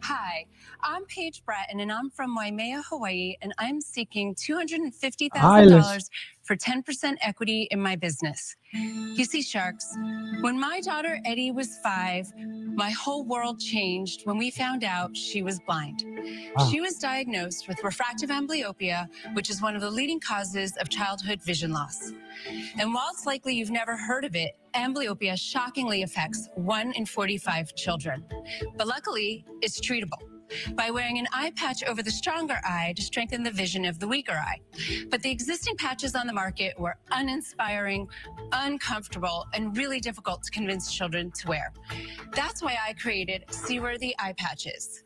Hi, I'm Paige Bratton, and I'm from Waimea, Hawaii, and I'm seeking $250,000 for 10% equity in my business. You see, Sharks, when my daughter Eddie was 5, my whole world changed when we found out she was blind. She was diagnosed with refractive amblyopia, which is one of the leading causes of childhood vision loss. And while it's likely you've never heard of it, amblyopia shockingly affects 1 in 45 children. But luckily, it's treatable by wearing an eye patch over the stronger eye to strengthen the vision of the weaker eye. But the existing patches on the market were uninspiring, uncomfortable, and really difficult to convince children to wear. That's why I created Seaworthy eye patches.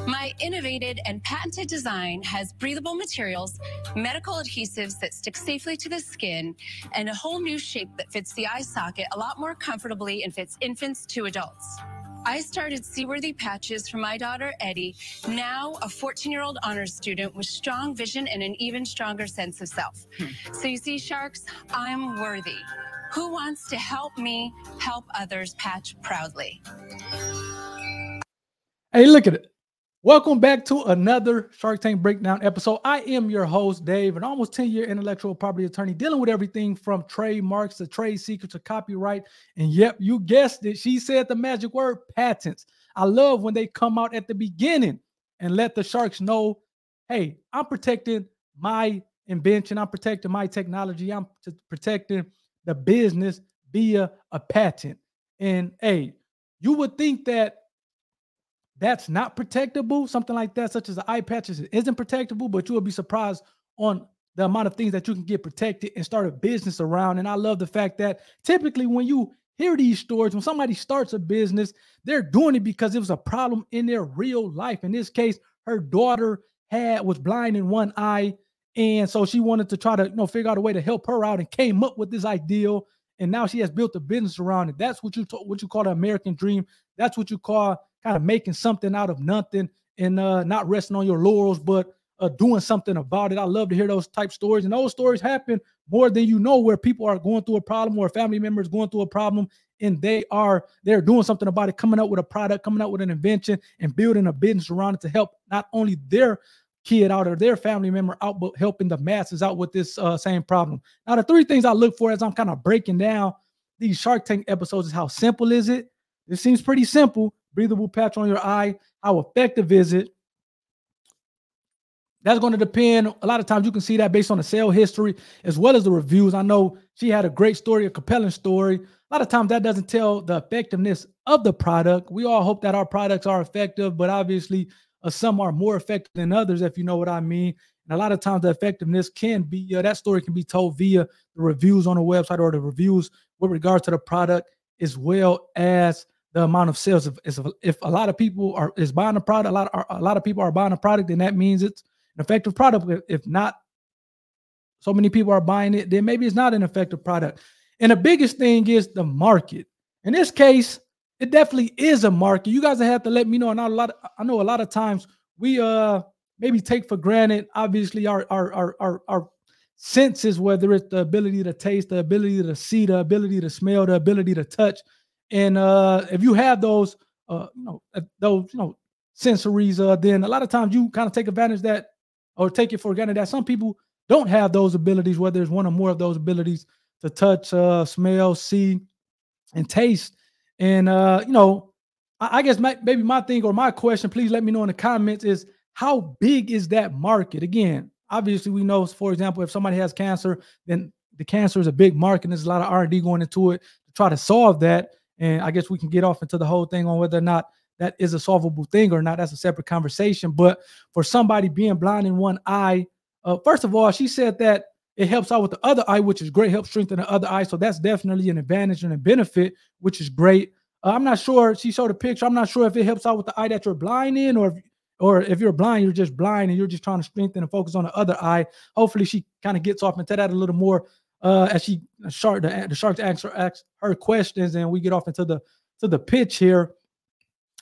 My innovative and patented design has breathable materials, medical adhesives that stick safely to the skin, and a whole new shape that fits the eye socket a lot more comfortably and fits infants to adults. I started Seaworthy patches for my daughter, Eddie, now a 14-year-old honors student with strong vision and an even stronger sense of self. So you see, Sharks, I'm worthy. Who wants to help me help others patch proudly? Hey, look at it. Welcome back to another Shark Tank Breakdown episode. I am your host, Dave, an almost 10-year intellectual property attorney dealing with everything from trademarks to trade secrets to copyright. And yep, you guessed it. She said the magic word, patents. I love when they come out at the beginning and let the sharks know, hey, I'm protecting my invention. I'm protecting my technology. I'm protecting the business via a patent. And hey, you would think that that's not protectable, something like that, such as the eye patches, isn't protectable, but you will be surprised on the amount of things that you can get protected and start a business around. And I love the fact that typically when you hear these stories, when somebody starts a business, they're doing it because it was a problem in their real life. In this case, her daughter was blind in one eye, and so she wanted to try to figure out a way to help her out and came up with this ideal. And now she has built a business around it. That's what you call the American dream. That's what you call kind of making something out of nothing and not resting on your laurels, but doing something about it. I love to hear those type stories. And those stories happen more than you know, where people are going through a problem or a family member is going through a problem and they're doing something about it, coming up with a product, coming up with an invention and building a business around it to help not only their kid out or their family member out, but helping the masses out with this same problem. Now, the 3 things I look for as I'm kind of breaking down these Shark Tank episodes is how simple is it? It seems pretty simple. Breathable patch on your eye. How effective is it? That's going to depend. A lot of times you can see that based on the sale history as well as the reviews. I know she had a great story, a compelling story. A lot of times that doesn't tell the effectiveness of the product. We all hope that our products are effective, but obviously some are more effective than others, if you know what I mean. And a lot of times the effectiveness can be, that story can be told via the reviews on the website or the reviews with regards to the product, as well as the amount of sales. If a lot of people are buying a product, a lot of people are buying a product, then that means it's an effective product. If not so many people are buying it, then maybe it's not an effective product. And the biggest thing is the market. In this case, it definitely is a market. You guys have to let me know. And I know a lot of times we maybe take for granted, obviously, our senses, whether it's the ability to taste, the ability to see, the ability to smell, the ability to touch. And if you have those sensories, then a lot of times you kind of take advantage of that or take it for granted that some people don't have those abilities, whether it's one or more of those abilities to touch, smell, see, and taste. And, I guess maybe my thing or my question, please let me know in the comments, is how big is that market? Again, obviously we know, for example, if somebody has cancer, then the cancer is a big market. And there's a lot of R&D going into it to try to solve that. And I guess we can get off into the whole thing on whether or not that is a solvable thing or not. That's a separate conversation. But for somebody being blind in one eye, first of all, she said that it helps out with the other eye, which is great, helps strengthen the other eye. So that's definitely an advantage and a benefit, which is great. I'm not sure. She showed a picture. I'm not sure if it helps out with the eye that you're blind in, or if you're blind, you're just blind and you're just trying to strengthen and focus on the other eye. Hopefully she kind of gets off into that a little more as the sharks ask her questions and we get off into the pitch here.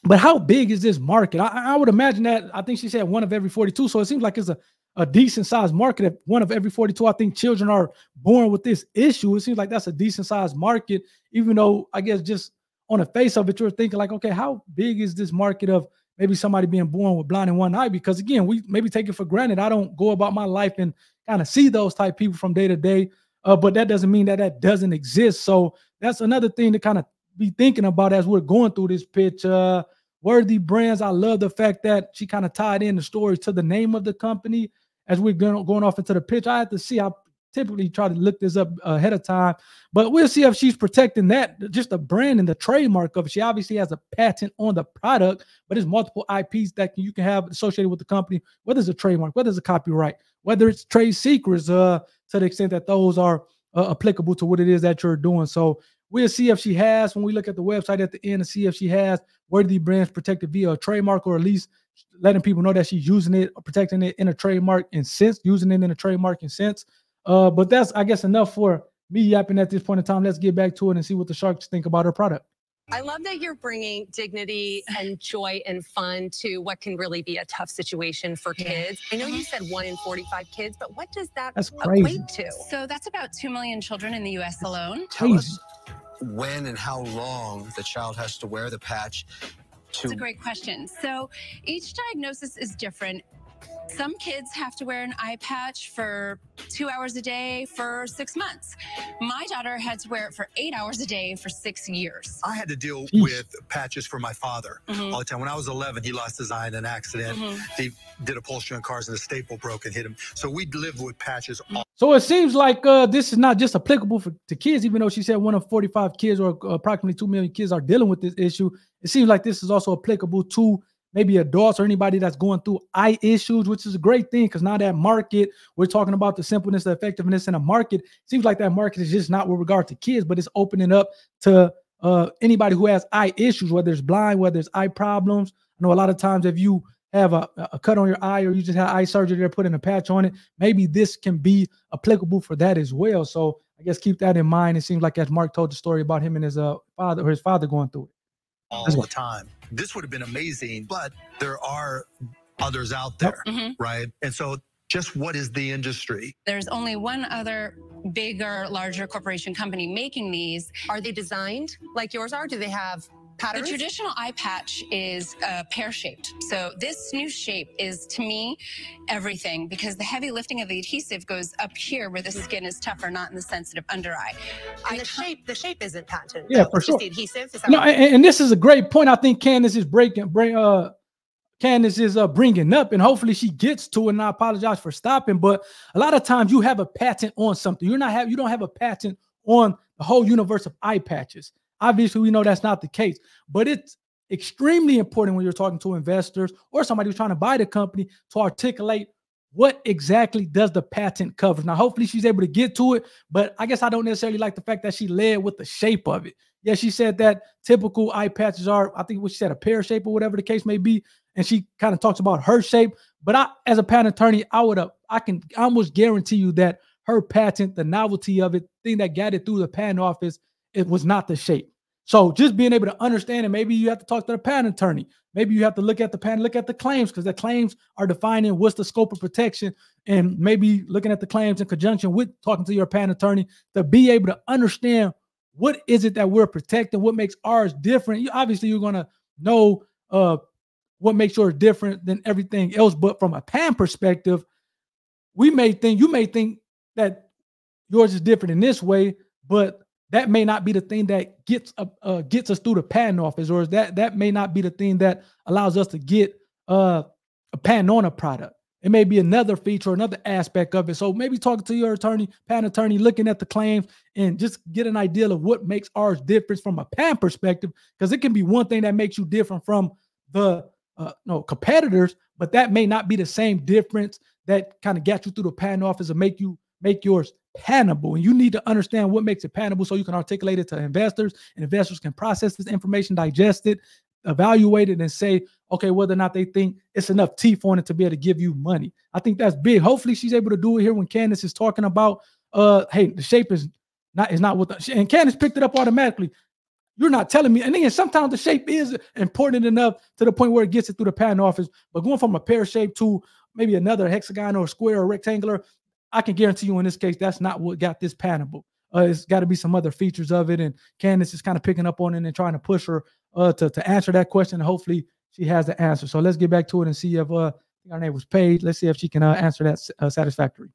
But how big is this market? I would imagine that, I think she said 1 of every 42. So it seems like it's a decent sized market. If 1 of every 42, I think, children are born with this issue, it seems like that's a decent sized market, even though I guess just on the face of it, you're thinking like, okay, how big is this market of maybe somebody being born with blind in one eye, because again, we maybe take it for granted. I don't go about my life and kind of see those type people from day to day, but that doesn't mean that that doesn't exist. So that's another thing to kind of be thinking about as we're going through this pitch. Worthy Brands, I love the fact that she kind of tied in the story to the name of the company as we're going off into the pitch. I have to see. I typically try to look this up ahead of time, but we'll see if she's protecting that, just the brand and the trademark of it. She obviously has a patent on the product, but there's multiple IPs that you can have associated with the company, whether it's a trademark, whether it's a copyright, whether it's trade secrets, to the extent that those are applicable to what it is that you're doing. So we'll see if she has, when we look at the website at the end, and see if she has Worthy Brands protected via a trademark, or at least letting people know that she's using it, protecting it in a trademark and sense, using it in a trademark and sense. But that's, I guess, enough for me yapping at this point in time. Let's get back to it and see what the Sharks think about her product. I love that you're bringing dignity and joy and fun to what can really be a tough situation for kids. I know you said 1 in 45 kids, but what does that equate to? So that's about 2 million children in the U.S. alone. Tell us when and how long the child has to wear the patch. That's a great question. So each diagnosis is different. Some kids have to wear an eye patch for 2 hours a day for 6 months. My daughter had to wear it for 8 hours a day for 6 years. I had to deal with patches for my father all the time. When I was 11, he lost his eye in an accident. He did upholstery on cars and the staple broke and hit him. So we lived with patches all. So it seems like this is not just applicable to kids, even though she said 1 of 45 kids, or approximately 2 million kids, are dealing with this issue. It seems like this is also applicable to maybe adults or anybody that's going through eye issues, which is a great thing, because now that market, we're talking about the simpleness, the effectiveness in a market. Seems like that market is just not with regard to kids, but it's opening up to anybody who has eye issues, whether it's blind, whether it's eye problems. I know a lot of times if you have a cut on your eye, or you just had eye surgery, they're putting a patch on it, maybe this can be applicable for that as well. So I guess keep that in mind. It seems like, as Mark told the story about him and his father, or his father, going through it all the time. This would have been amazing, but there are others out there, right? And so just what is the industry? There's only one other bigger, larger corporation company making these. Are they designed like yours are? Do they have patterns? The traditional eye patch is pear-shaped. So this new shape is, to me, everything, because the heavy lifting of the adhesive goes up here where the skin is tougher, not in the sensitive under eye. And the shape isn't patented. Yeah, for sure. The adhesive. No, and this is a great point. I think Candace is bringing up, and hopefully she gets to it. And I apologize for stopping, but a lot of times you have a patent on something. You don't have a patent on the whole universe of eye patches. Obviously, we know that's not the case, but it's extremely important when you're talking to investors or somebody who's trying to buy the company to articulate what exactly does the patent cover. Now, hopefully she's able to get to it, but I guess I don't necessarily like the fact that she led with the shape of it. Yeah, she said that typical eye patches are, I think what she said, a pear shape or whatever the case may be, and she kind of talks about her shape. But as a patent attorney, I can almost guarantee you that her patent, the novelty of it, thing that got it through the patent office, it was not the shape. So just being able to understand, and maybe you have to talk to the patent attorney. Maybe you have to look at the patent, look at the claims, because the claims are defining what's the scope of protection, and maybe looking at the claims in conjunction with talking to your patent attorney to be able to understand what is it that we're protecting, what makes ours different. Obviously, you're going to know what makes yours different than everything else. But from a patent perspective, you may think that yours is different in this way, but that may not be the thing that gets us through the patent office, or that may not be the thing that allows us to get a patent on a product. It may be another feature or another aspect of it. So maybe talking to your patent attorney, looking at the claims, and just get an idea of what makes ours different from a patent perspective, because it can be one thing that makes you different from the competitors, but that may not be the same difference that kind of got you through the patent office and make yours patentable. And you need to understand what makes it patentable so you can articulate it to investors, and investors can process this information, digest it, evaluate it, and say, okay, whether or not they think it's enough teeth on it to be able to give you money. I think that's big. Hopefully she's able to do it here when Candace is talking about, hey, the shape is not what and Candace picked it up automatically. You're not telling me. And then sometimes the shape is important enough to the point where it gets it through the patent office. But going from a pear shape to maybe another hexagon or square or rectangular, I can guarantee you in this case, that's not what got this patentable. It's got to be some other features of it. And Candace is kind of picking up on it and trying to push her to answer that question. And hopefully she has the answer. So let's get back to it and see if her name was Paige. Let's see if she can answer that satisfactory.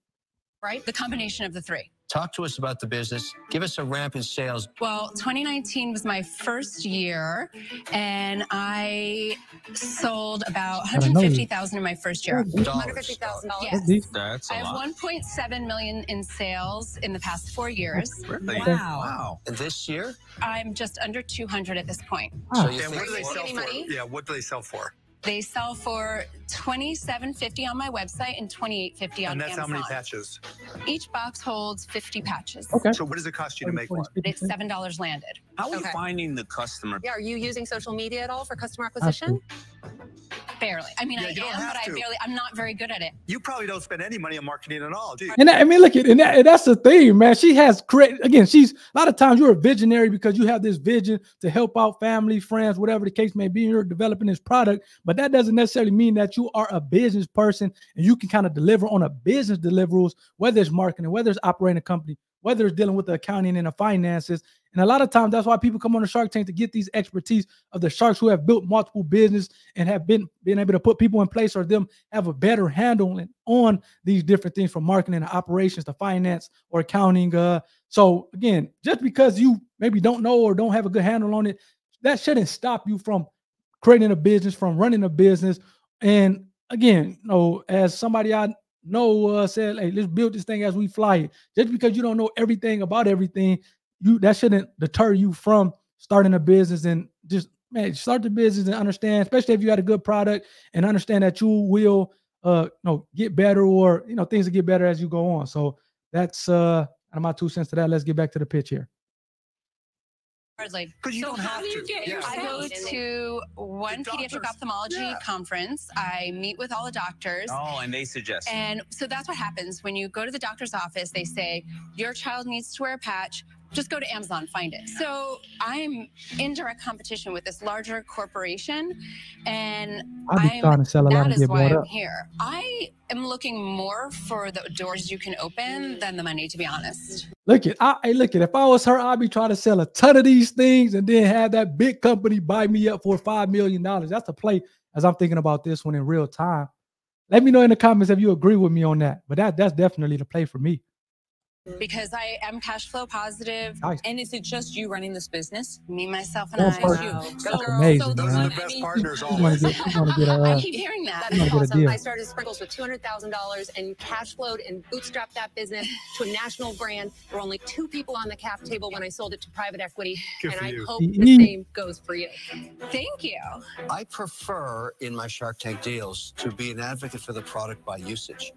Right? The combination of the three. Talk to us about the business. Give us a ramp in sales. Well, 2019 was my first year, and I sold about 150,000 in my first year. $150,000. Yes. That's a lot. I have 1.7 million in sales in the past 4 years. Really? Wow. And this year? I'm just under 200 at this point. So you And what do they sell for? money? Yeah, what do they sell for? They sell for $27.50 on my website and $28.50 on Amazon. And that's how many patches? Each box holds 50 patches. Okay. So what does it cost you to make one? It's $7 landed. How are you finding the customer? Yeah, are you using social media at all for customer acquisition? Barely. I mean, Yeah, I you don't am, have but to. I'm not very good at it. You probably don't spend any money on marketing at all, do you? And I mean, look at, and that's the thing, man. She has created, again, she's, a lot of times you're a visionary because you have this vision to help out family, friends, whatever the case may be. You're developing this product, but that doesn't necessarily mean that you are a business person and you can kind of deliver on a business deliverables, whether it's marketing, whether it's operating a company, whether it's dealing with the accounting and the finances. And a lot of times that's why people come on the Shark Tank, to get these expertise of the sharks who have built multiple business and have been able to put people in place, or them have a better handle on these different things, from marketing to operations to finance or accounting. So again, just because you maybe don't know or don't have a good handle on it, that shouldn't stop you from creating a business, from running a business. And again, as somebody I know said, hey, let's build this thing as we fly it. Just because you don't know everything about everything, that shouldn't deter you from starting a business. And just, man, start the business and understand, especially if you got a good product, and understand that you will get better, or things will get better as you go on. So that's my 2 cents to that. Let's get back to the pitch here. Because you don't have to. Yeah. I go to one pediatric ophthalmology conference. I meet with all the doctors. Oh, and they suggest. And so that's what happens when you go to the doctor's office. They say, your child needs to wear a patch. Just go to Amazon, find it. So I'm in direct competition with this larger corporation, and that is why I'm here. I am looking more for the doors you can open than the money, to be honest. Look at, if I was her, I'd be trying to sell a ton of these things and then have that big company buy me up for $5 million. That's the play as I'm thinking about this one in real time. Let me know in the comments if you agree with me on that. But that's definitely the play for me. Because I am cash flow positive. Nice. And is it just you running this business? Me, myself, and I. Wow. Go girl. Amazing, so Those man. are the best partners always. I keep hearing that. That is awesome. I started Sprinkles with $200,000 and cash flowed and bootstrapped that business to a national brand. There were only 2 people on the cap table when I sold it to private equity. Good and for I you. hope the same goes for you. Thank you. I prefer in my Shark Tank deals to be an advocate for the product by usage,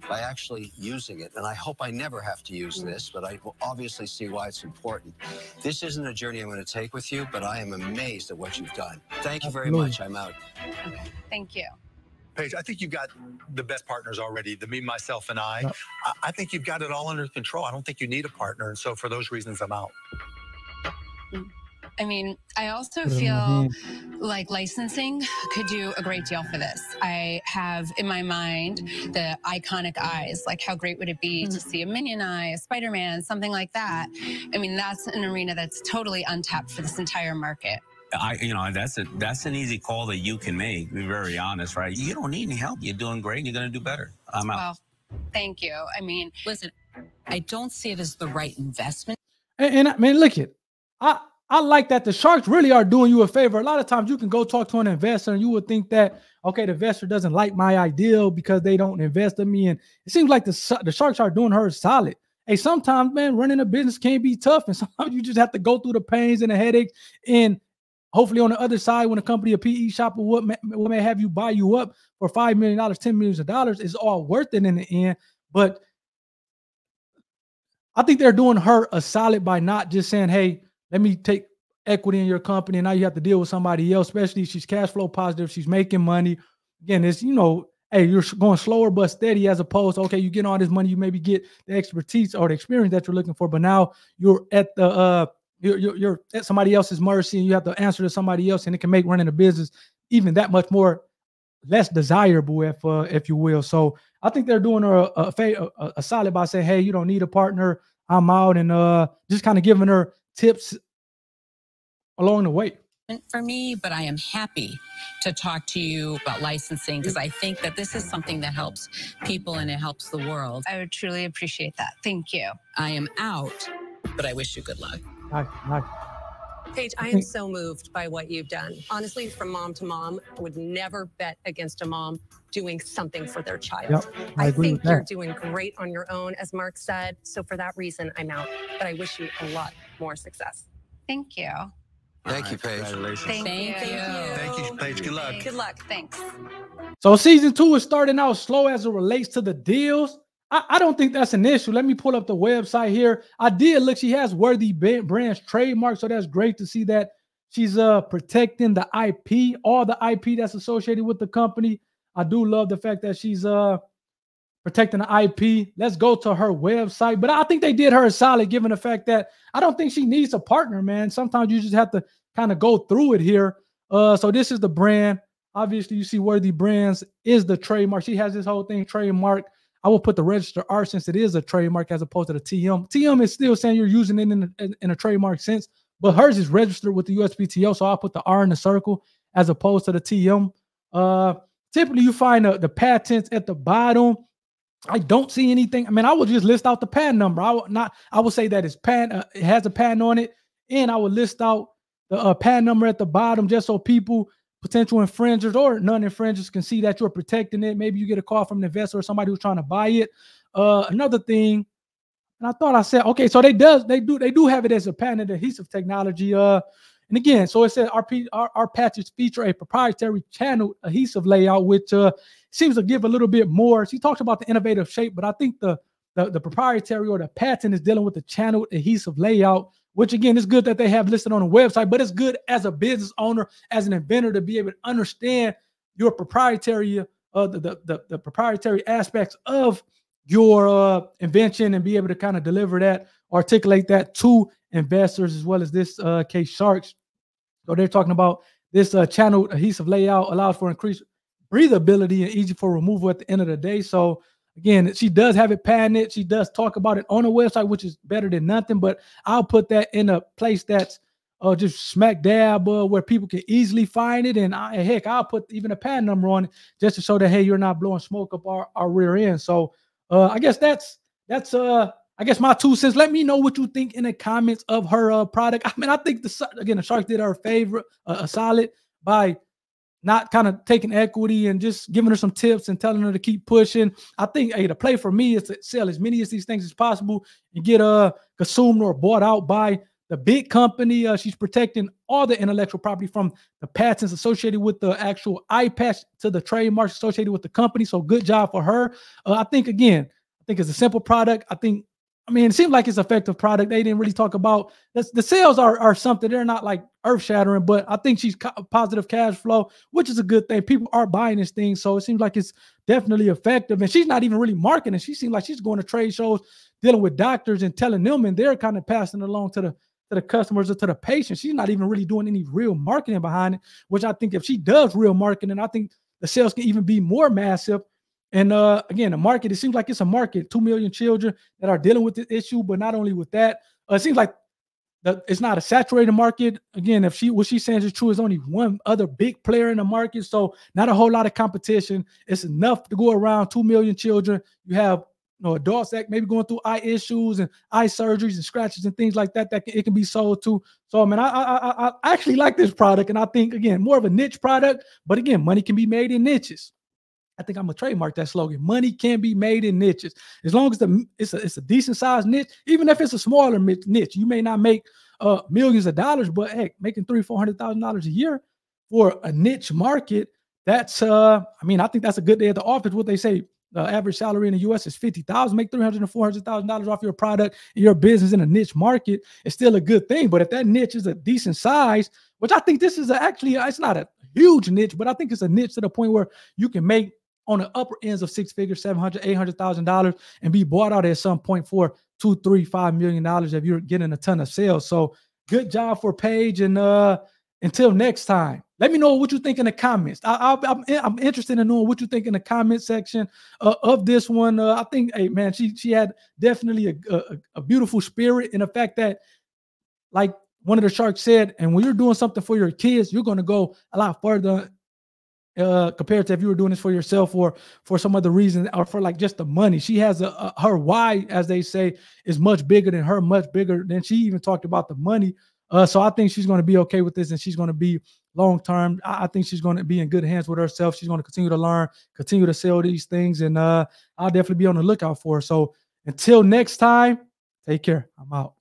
by actually using it. And I hope I never have to use this, but I will obviously see why it's important. This isn't a journey I'm going to take with you, but I am amazed at what you've done. Thank you very much. I'm out. Okay. Thank you. Paige, I think you've got the best partners already, the me, myself, and I. Yep. I think you've got it all under control. I don't think you need a partner. And so for those reasons, I'm out. I mean, I also feel like licensing could do a great deal for this. I have in my mind the iconic eyes. Like, how great would it be to see a Minion eye, a Spider-Man, something like that? I mean, that's an arena that's totally untapped for this entire market. That's an easy call that you can make. To be very honest, right? You don't need any help. You're doing great. You're going to do better. I'm out. Well, thank you. I mean, listen, I don't see it as the right investment. And I mean, look it. I like that the sharks really are doing you a favor. A lot of times you can go talk to an investor and you would think that, okay, the investor doesn't like my ideal because they don't invest in me. And it seems like the sharks are doing her solid. Hey, sometimes, man, running a business can be tough. And sometimes you just have to go through the pains and the headaches. And hopefully on the other side, when a company, a PE shop, or what may have you buy you up for $5 million, $10 million, is all worth it in the end. But I think they're doing her a solid by not just saying, hey, let me take equity in your company, and now you have to deal with somebody else, especially if she's cash flow positive, she's making money. Again, it's, hey, you're going slower but steady, as opposed to, okay, you get all this money, you maybe get the expertise or the experience that you're looking for, but now you're at the you're at somebody else's mercy, and you have to answer to somebody else, and it can make running a business even that much more less desirable, if you will. So I think they're doing her a solid by saying, hey, you don't need a partner, I'm out, and just kind of giving her tips along the way. for me, but I am happy to talk to you about licensing because I think that this is something that helps people and it helps the world. I would truly appreciate that. Thank you. I am out, but I wish you good luck. Paige, I am so moved by what you've done. Honestly, from mom to mom, I would never bet against a mom doing something for their child. Yep, I think you're doing great on your own, as Mark said. So for that reason, I'm out. But I wish you a lot more success. Thank you. Thank you, Paige. Thank you. Thank you, Paige. Good luck. Good luck. Thanks. So season 2 is starting out slow as it relates to the deals. I don't think that's an issue. Let me pull up the website here. I did look. She has Worthy Brands trademark, so that's great to see that she's protecting the IP, all the IP that's associated with the company. I do love the fact that she's protecting the IP. Let's go to her website. But I think they did her a solid given the fact that I don't think she needs a partner, man. Sometimes you just have to kind of go through it here. So this is the brand. Obviously, you see Worthy Brands is the trademark. She has this whole thing trademark. I will put the registered R since it is a trademark as opposed to the TM. TM is still saying you're using it in a trademark sense, but hers is registered with the USPTO, so I'll put the R in the circle as opposed to the TM. Typically, you find the patents at the bottom. I don't see anything. I mean, I would just list out the patent number. I would say that it's patent. It has a patent on it, and I would list out the patent number at the bottom just so people, potential infringers or non-infringers, can see that you're protecting it. Maybe you get a call from an investor or somebody who's trying to buy it. Another thing, and I thought I said, okay, so they do have it as a patented adhesive technology. And again, so it said our patches feature a proprietary channel adhesive layout, which seems to give a little bit more. She talks about the innovative shape, but I think the proprietary or the patent is dealing with the channel adhesive layout, which again is good that they have listed on the website, but it's good as a business owner, as an inventor, to be able to understand your proprietary, the proprietary aspects of your invention and be able to kind of deliver that, articulate that to investors as well as this case sharks. So they're talking about this channel adhesive layout allows for increased breathability and easy for removal at the end of the day. So again, she does have it patented. She does talk about it on the website, which is better than nothing, but I'll put that in a place that's just smack dab where people can easily find it. And heck, I'll put even a patent number on it just to show that, hey, you're not blowing smoke up our rear end. So I guess that's I guess my 2 cents. Let me know what you think in the comments of her product. I mean, I think the Shark did her favor, a solid by not kind of taking equity and just giving her some tips and telling her to keep pushing. I think, hey, the play for me is to sell as many of these things as possible and get consumed or bought out by the big company. She's protecting all the intellectual property from the patents associated with the actual eye patch to the trademarks associated with the company. So good job for her. I think it's a simple product. I mean, it seems like it's an effective product. They didn't really talk about the sales are something. They're not like earth shattering, but I think she's positive cash flow, which is a good thing. People are buying this thing. So it seems like it's definitely effective. And she's not even really marketing. She seems like she's going to trade shows, dealing with doctors and telling them, and they're kind of passing along to the customers or to the patients. She's not even really doing any real marketing behind it, which I think if she does real marketing, I think the sales can even be more massive. And again, the market, it seems like it's a market, 2 million children that are dealing with this issue. But not only with that, it seems like it's not a saturated market. Again, what she's saying is true, is only one other big player in the market. So not a whole lot of competition. It's enough to go around 2 million children. You have adults that maybe going through eye issues and eye surgeries and scratches and things like that, it can be sold to. So, I mean, I actually like this product. And I think, again, more of a niche product. But again, money can be made in niches. I think I'm gonna trademark that slogan. Money can be made in niches. As long as it's a decent sized niche, even if it's a smaller niche, you may not make millions of dollars, but heck, making $300,000-$400,000 a year for a niche market, that's I mean, I think that's a good day at the office. What they say, the average salary in the U.S. is $50,000. Make $300,000 and $400,000 off your product and your business in a niche market. It's still a good thing. But if that niche is a decent size, which I think this is actually, it's not a huge niche, but I think it's a niche to the point where you can make on the upper ends of six figures, $700,000, $800,000, and be bought out at some point for $2, $3, $5 million if you're getting a ton of sales. So good job for Paige. And until next time, let me know what you think in the comments. I'm interested in knowing what you think in the comment section of this one. I think, hey man, she had definitely a beautiful spirit, in the fact that, like one of the sharks said, and when you're doing something for your kids, you're going to go a lot further compared to if you were doing this for yourself or for some other reason or for like just the money. She has her why, as they say, is much bigger than her, much bigger than she even talked about the money. So I think she's going to be okay with this, and she's going to be long-term. I think she's going to be in good hands with herself. She's going to continue to learn, continue to sell these things, and I'll definitely be on the lookout for her. So until next time, take care. I'm out.